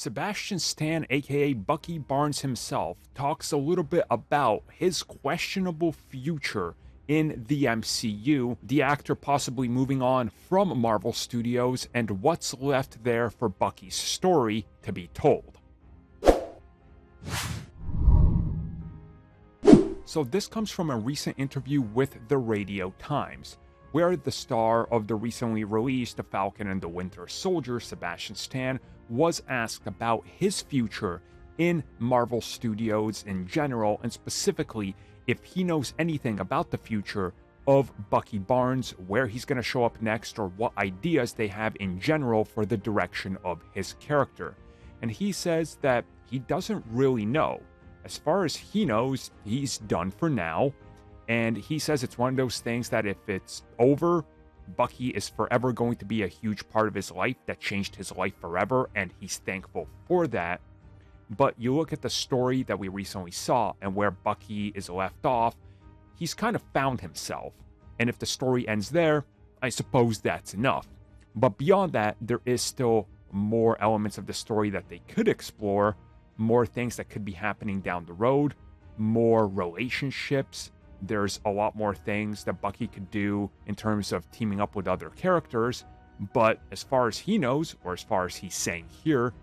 Sebastian Stan, aka Bucky Barnes himself, talks a little bit about his questionable future in the MCU, the actor possibly moving on from Marvel Studios, and what's left there for Bucky's story to be told. So this comes from a recent interview with the Radio Times, where the star of the recently released The Falcon and the Winter Soldier, Sebastian Stan, was asked about his future in Marvel Studios in general, and specifically if he knows anything about the future of Bucky Barnes, where he's going to show up next, or what ideas they have in general for the direction of his character. And he says that he doesn't really know. As far as he knows, he's done for now. And he says it's one of those things that if it's over, Bucky is forever going to be a huge part of his life that changed his life forever, and he's thankful for that. But you look at the story that we recently saw and where Bucky is left off, he's kind of found himself. And if the story ends there, I suppose that's enough. But beyond that, there is still more elements of the story that they could explore, more things that could be happening down the road, more relationships. There's a lot more things that Bucky could do in terms of teaming up with other characters. But as far as he knows, or as far as he's saying here,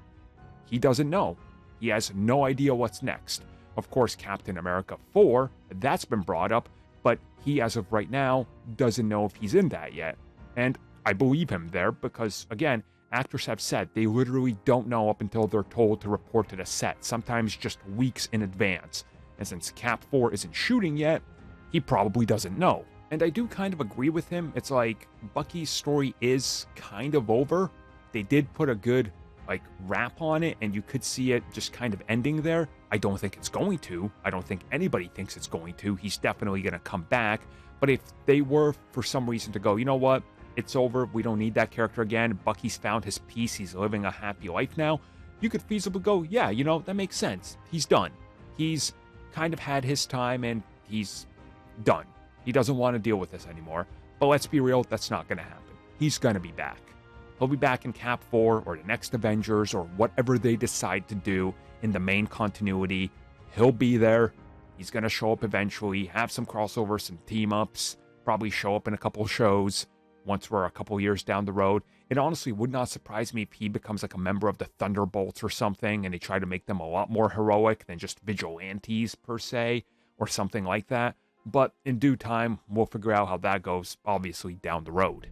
he doesn't know. He has no idea what's next. Of course, Captain America 4, that's been brought up, but he, as of right now, doesn't know if he's in that yet. And I believe him there because, again, actors have said they literally don't know up until they're told to report to the set, sometimes just weeks in advance. And since Cap 4 isn't shooting yet, he probably doesn't know. And I do kind of agree with him. It's like Bucky's story is kind of over. They did put a good wrap on it, and you could see it just kind of ending there. I don't think it's going to. I don't think anybody thinks it's going to. He's definitely going to come back. But if they were for some reason to go, you know what? It's over. We don't need that character again. Bucky's found his peace. He's living a happy life now. You could feasibly go, yeah, that makes sense. He's done. He's kind of had his time and he's done. He doesn't want to deal with this anymore. But let's be real, that's not going to happen. He's going to be back. He'll be back in Cap 4 or the next Avengers or whatever they decide to do in the main continuity. He'll be there. He's going to show up eventually, have some crossovers, some team-ups, probably show up in a couple shows once we're a couple years down the road. It honestly would not surprise me if he becomes like a member of the Thunderbolts or something, and they try to make them a lot more heroic than just vigilantes per se, or something like that. But in due time, we'll figure out how that goes, obviously, down the road.